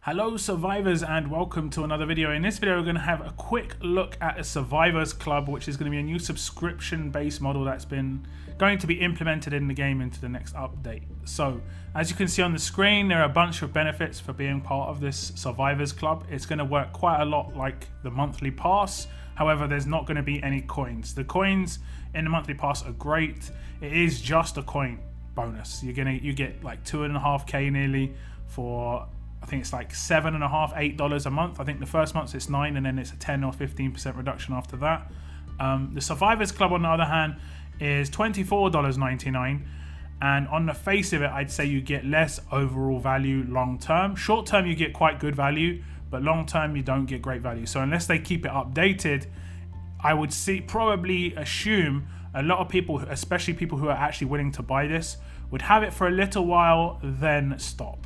Hello survivors and welcome to another video. In this video we're going to have a quick look at a Survivors Club, which is going to be a new subscription based model that's been going to be implemented in the game into the next update. So as you can see on the screen, there are a bunch of benefits for being part of this Survivors Club. It's going to work quite a lot like the monthly pass. However, there's not going to be any coins. The coins in the monthly pass are great. It is just a coin bonus. You get like 2.5k nearly for, I think it's like $7.5, $8 a month. I think the first month it's 9 and then it's a 10 or 15% reduction after that. The Survivors Club on the other hand is $24.99, and on the face of it I'd say you get less overall value long term. Short term you get quite good value, but long term you don't get great value. So unless they keep it updated, I would probably assume a lot of people, especially people who are actually willing to buy this, would have it for a little while then stop.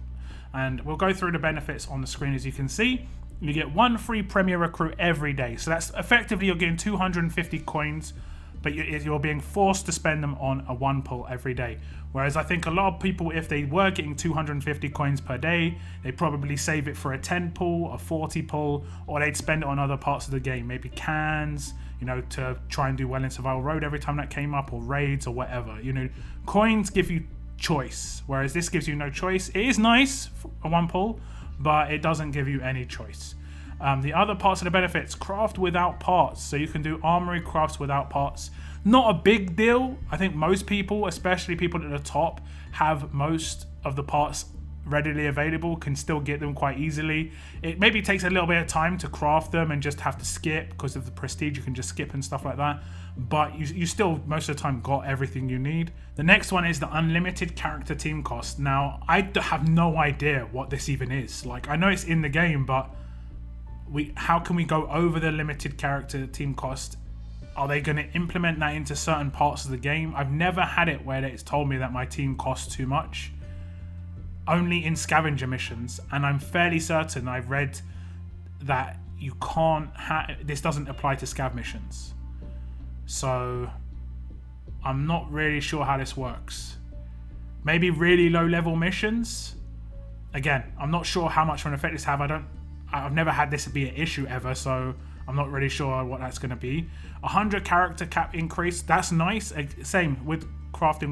And we'll go through the benefits on the screen. As you can see, you get 1 free Premier Recruit every day. So that's effectively you're getting 250 coins, but you're being forced to spend them on a 1 pull every day. Whereas I think a lot of people, if they were getting 250 coins per day, they'd probably save it for a 10 pull, a 40 pull, or they'd spend it on other parts of the game. Maybe cans, you know, to try and do well in Survival Road every time that came up, or raids or whatever. You know, coins give you choice, whereas this gives you no choice. It is nice for a 1 pull, but it doesn't give you any choice. The other parts of the benefits: craft without parts, so you can do armory crafts without parts. Not a big deal. I think most people, especially people at the top, have most of the parts readily available, can still get them quite easily. It maybe takes a little bit of time to craft them and just have to skip because of the prestige. You can just skip and stuff like that, but you still most of the time got everything you need. The next one is the unlimited character team cost. Now I have no idea what this even is. Like, I know it's in the game, but how can we go over the limited character team cost? Are they going to implement that into certain parts of the game? I've never had it where it's told me that my team costs too much. Only in scavenger missions, and I'm fairly certain I've read that you can't this doesn't apply to scav missions. So I'm not really sure how this works. Maybe really low level missions. Again, I'm not sure how much of an effect this have. I've never had this be an issue ever, so I'm not really sure what that's going to be. 100 character cap increase, that's nice. Same with crafting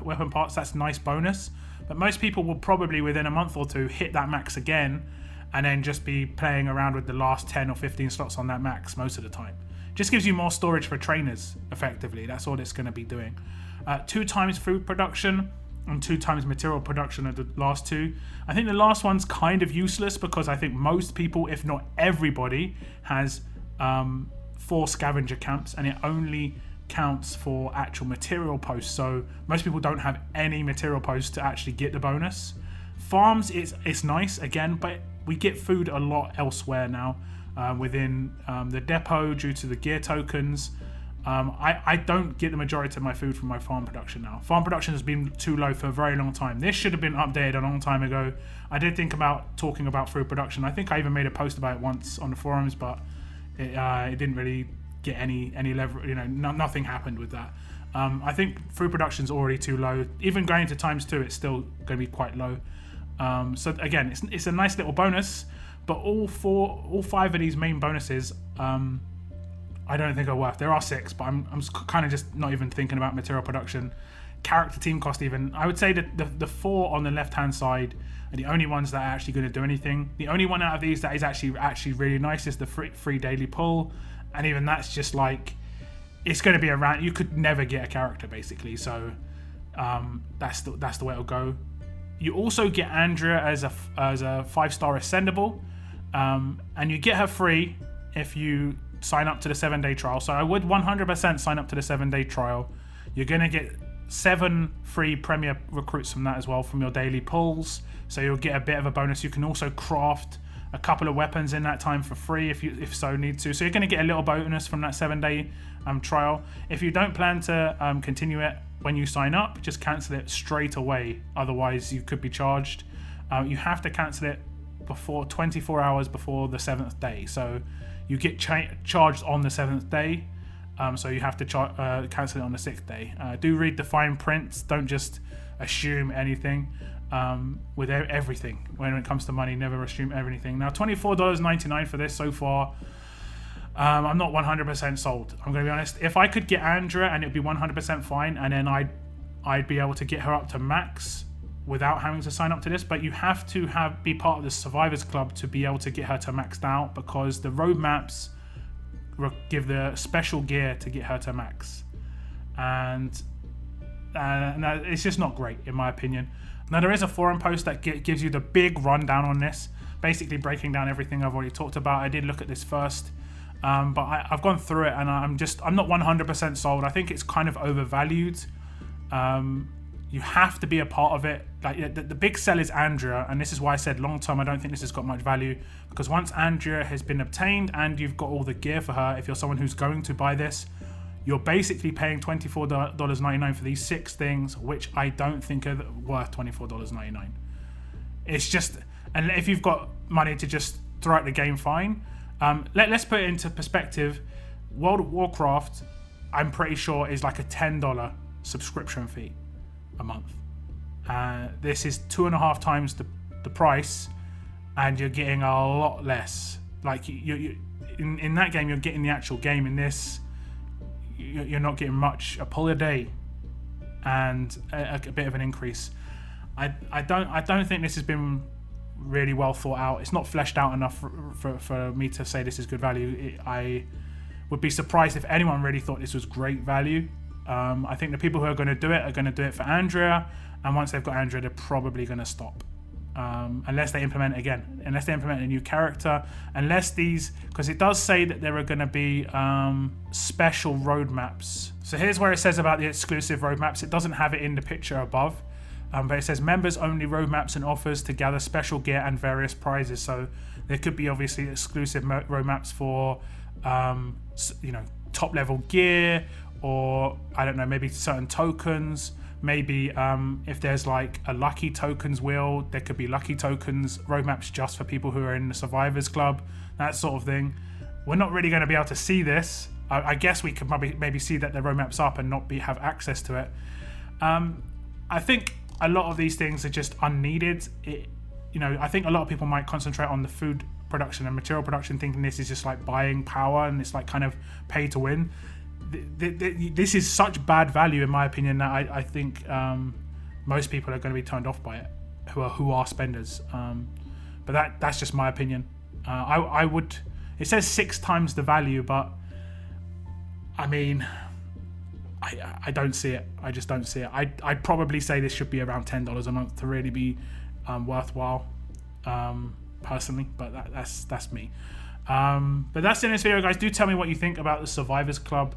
weapon parts, that's a nice bonus. But most people will probably within a month or two hit that max again and then just be playing around with the last 10 or 15 slots on that max most of the time. Just gives you more storage for trainers, effectively. That's all it's going to be doing. 2 times food production and 2 times material production are the last two. I think the last one's kind of useless because I think most people, if not everybody, has 4 scavenger camps, and it only counts for actual material posts. So most people don't have any material posts to actually get the bonus. Farms, it's nice again, but we get food a lot elsewhere now within the depot due to the gear tokens. I don't get the majority of my food from my farm production now. Farm production has been too low for a very long time. This should have been updated a long time ago. I did think about talking about food production. I think I even made a post about it once on the forums, but it didn't really get any level. You know, nothing happened with that. I think food production's already too low. Even going to ×2, it's still going to be quite low. So again, it's a nice little bonus, but all 5 of these main bonuses, I don't think are worth. There are 6, but I'm kind of just not even thinking about material production. Character team cost even. I would say that the 4 on the left hand side are the only ones that are actually going to do anything. The only one out of these that is actually really nice is the free daily pull, and even that's just like, it's going to be around. You could never get a character basically, so that's the way it'll go. You also get Andrea as a 5-star ascendable, and you get her free if you sign up to the 7-day trial. So I would 100% sign up to the 7-day trial. You're going to get 7 free Premier Recruits from that as well, from your daily pulls. So you'll get a bit of a bonus. You can also craft a couple of weapons in that time for free if so need to. So you're going to get a little bonus from that 7-day trial. If you don't plan to continue it when you sign up, just cancel it straight away. Otherwise you could be charged. You have to cancel it before 24 hours before the 7th day. So you get charged on the 7th day, so you have to cancel it on the 6th day. Do read the fine prints, don't just assume anything. with everything. When it comes to money, never assume everything. Now, $24.99 for this so far. I'm not 100% sold. I'm going to be honest. If I could get Andrea and it'd be 100% fine, and then I'd be able to get her up to max without having to sign up to this. But you have to be part of the Survivors Club to be able to get her to maxed out, because the roadmaps give the special gear to get her to max, and it's just not great in my opinion. Now, there is a forum post that gives you the big rundown on this, basically breaking down everything I've already talked about. I did look at this first. But I've gone through it, and I'm not 100% sold. I think it's kind of overvalued. You have to be a part of it. Like the big sell is Andrea, and this is why I said long term I don't think this has got much value, because once Andrea has been obtained and you've got all the gear for her, if you're someone who's going to buy this, you're basically paying $24.99 for these 6 things, which I don't think are worth $24.99. It's just, and if you've got money to just throw at the game, fine. Let's put it into perspective. World of Warcraft, I'm pretty sure, is like a $10 subscription fee a month. This is 2.5 times the price, and you're getting a lot less. Like in that game, you're getting the actual game. In this, you're not getting much. A pull a day, and a bit of an increase. I don't think this has been really well thought out. It's not fleshed out enough for me to say this is good value. I would be surprised if anyone really thought this was great value. I think the people who are going to do it are going to do it for Andrea, and once they've got Andrea, they're probably going to stop. Unless they implement it again, unless they implement a new character, unless these, because it does say that there are going to be special roadmaps. So here's where it says about the exclusive roadmaps. It doesn't have it in the picture above. But it says members only roadmaps and offers to gather special gear and various prizes. So there could be obviously exclusive roadmaps for, top level gear, or I don't know, maybe certain tokens. Maybe if there's like a lucky tokens wheel, there could be lucky tokens roadmaps just for people who are in the Survivors Club, that sort of thing. We're not really going to be able to see this. I guess we could maybe see that the roadmap's up and not have access to it. I think a lot of these things are just unneeded. I think a lot of people might concentrate on the food production and material production, thinking this is just like buying power and it's like kind of pay to win. This is such bad value in my opinion that I think most people are going to be turned off by it, who are spenders. But that's just my opinion. I would. It says 6 times the value, but I mean, I don't see it. I just don't see it. I'd probably say this should be around $10 a month to really be worthwhile, personally. But that's me. But that's in this video, guys. Do tell me what you think about the Survivors Club.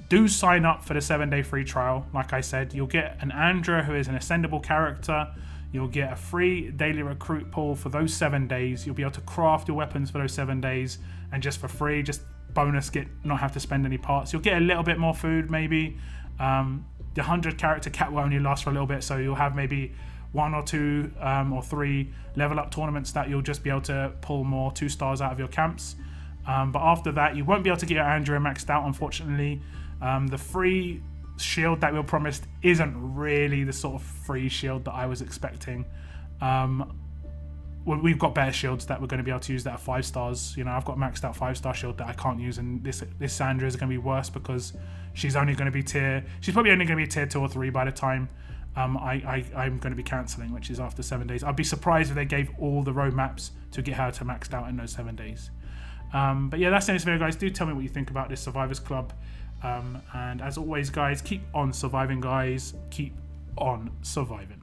Do sign up for the 7-day free trial. Like I said, you'll get an Andrea, who is an ascendable character. You'll get a free daily recruit pool for those 7 days. You'll be able to craft your weapons for those 7 days, and just for free, just bonus, not have to spend any parts. You'll get a little bit more food, maybe. The 100 character cap will only last for a little bit, so you'll have maybe 1 or 2 or 3 level up tournaments that you'll just be able to pull more 2 stars out of your camps. But after that, you won't be able to get your Andrea maxed out, unfortunately. The free shield that we were promised isn't really the sort of free shield that I was expecting. We've got better shields that we're going to be able to use that are 5 stars. I've got maxed out 5-star shield that I can't use, and this Andrea is going to be worse because she's probably only going to be tier 2 or 3 by the time I'm going to be cancelling, which is after 7 days. I'd be surprised if they gave all the roadmaps to get her to maxed out in those 7 days. But yeah, that's the end of this video, guys. Do tell me what you think about this Survivors Club. And as always, guys, keep on surviving, guys. Keep on surviving.